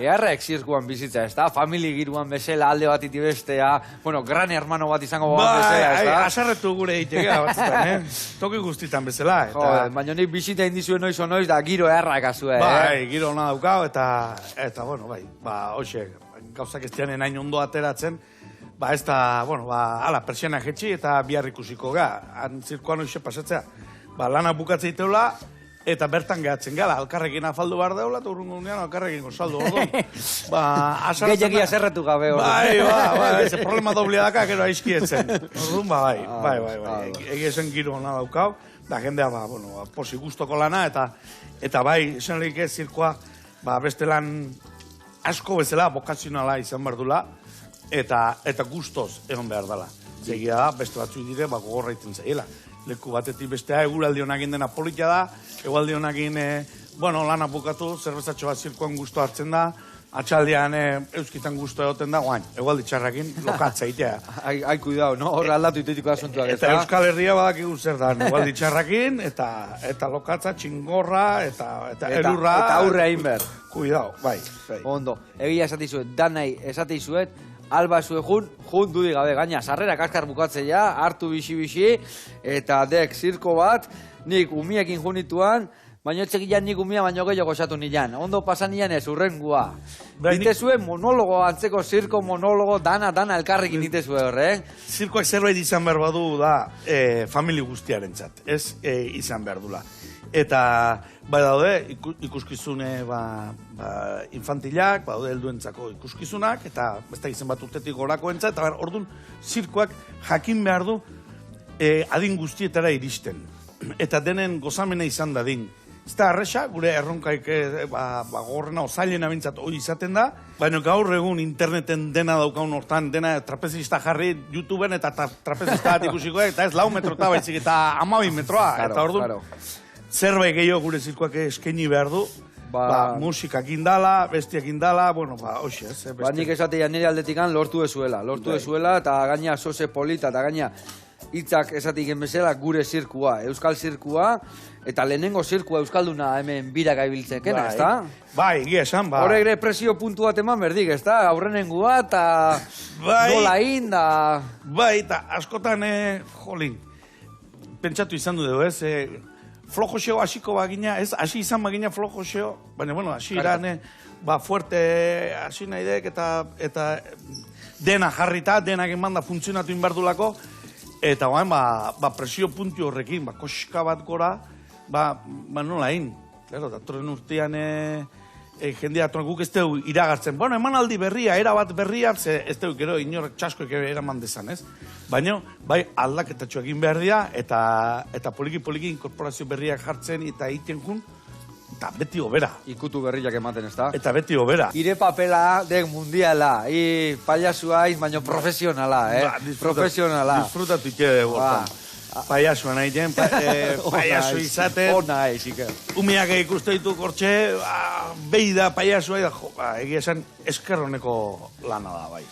Eharrek zirkuan bizitza, ez da? Famili giruan bezala alde bat iti bestea, bueno, gran hermano bat izango gogan bezala, ez da? Asarretu gure eitegea batzutan, Toki guztitan bezala. Baina nik bizita indizuen noiz o noiz da giro eharrak azue, Giro hona daukau, eta, bueno, hoxe, gauzak ez dianen hain ondo ateratzen, ez da, ala, persiana jetxi eta bihar ikusiko ga, zirkuan hoxe pasatzea. Lana bukatzeiteula, eta bertan gehatzen gala, alkarrekin afaldu behar deula, eta urrungo unean alkarrekin gozaldu ordon. Gehiagia zerretu gabe ordon. Eze problema doblia daka, gero aizkietzen. Ordun, egia esen giro hona daukau, da jendea, posi guztoko lana, eta esan lehik ez zirkoa, beste lan asko bezala, bokazionala izan behar dula, eta guztoz egon behar dela. Zegia da, beste batzu dire, gogorra iten zaiela. Leku batetik bestea, eguraldi honakin dena politia da, eguraldi honakin, lana bukatu, zerbezatxo bat zirkoan guztu hartzen da, atxaldean euskitan guztu egoten da, eguraldi txarrakin lokatza itea. Ai, kuidao, no? Horre aldatu itutuko asuntuak, eta Euskal Herria badak igur da, eguraldi txarrakin, eta lokatza, txingorra, eta erurra. Eta aurre hain ber. Kuidao, bai. Ondo, egia esatizuet, danai esatizuet, alba zue jun dudik gabe, gaina, sarrera kaskar bukatzea, hartu bixi-bixi, eta dek zirko bat, nik umiekin junituan, baina etxekian nik umia baino gehiago esatu nilan. Ondo pasan nilan ez, urrengua. Dite zuen monologo, antzeko zirko monologo, dana elkarrekin dite zuen horre, Zirkoak zerbait izan behar badu da famili guztiaren zat, ez izan behar dula. Eta, daude, ikuskizune infantilak, daude helduentzako ikuskizunak, eta beste izen bat urtetik gorako entzat, eta orduan, zirkoak jakin behar du adin guztietara iristen. Eta denen gozamena izan dadin. Ez da arresa, gure erronkaik gogorrena ozailena bintzat hori izaten da, baina gaur egun interneten dena daukaun hortan, dena trapezista jarri YouTubeen eta trapezista bat ikusiko, eta ez 4 metrota baizik, eta 12 metroa. Eta orduan, zerbait gehiago gure zirkoak eskaini behar du, musikak indala, bestiak indala, hoxe ez. Nik esatea nire aldetikan lortu ezuela, eta gaina zoze polita, eta gaina hitzak esatik bezala gure zirkua, euskal zirkua, eta lehenengo zirkua euskalduna hemen biraka ibiltzeken, ez da? Bai, egia esan, Horre ere presio puntu bat eman berdik, ez da? Aurrenengua, eta nola inda. Bai, eta askotan, pentsatu izan du dugu, ez? Flojo xeo hasiko bagina, ez? Hasi izan bagina flojo xeo, baina, hasi iran, fuerte hasi nahi dek, eta dena jarrita, denak emanda funtzionatu inbardulako, eta presio puntu horrekin, koska bat gora, nola in. Datorren urtean, jendea guk ez dugu iragartzen. Eman aldi berria, era bat berria, ez dugu gero inorek txaskoek eraman dezan, ez? Baina, aldaketatxo egin behar dira, eta poliki inkorporazio berriak jartzen eta egiten jun, eta beti obera. Ikutu berriak ematen, ez da? Eta beti obera. Ire papela dek mundiala, payasua baina profesionala, profesionala. Disfrutatu ike gortan. Paiasua nahi jen, paiasu izaten. Ona eizik. Umiak ikuste ditu kortxe, behi da paiasua, egia esan eskerroneko lana da, bai.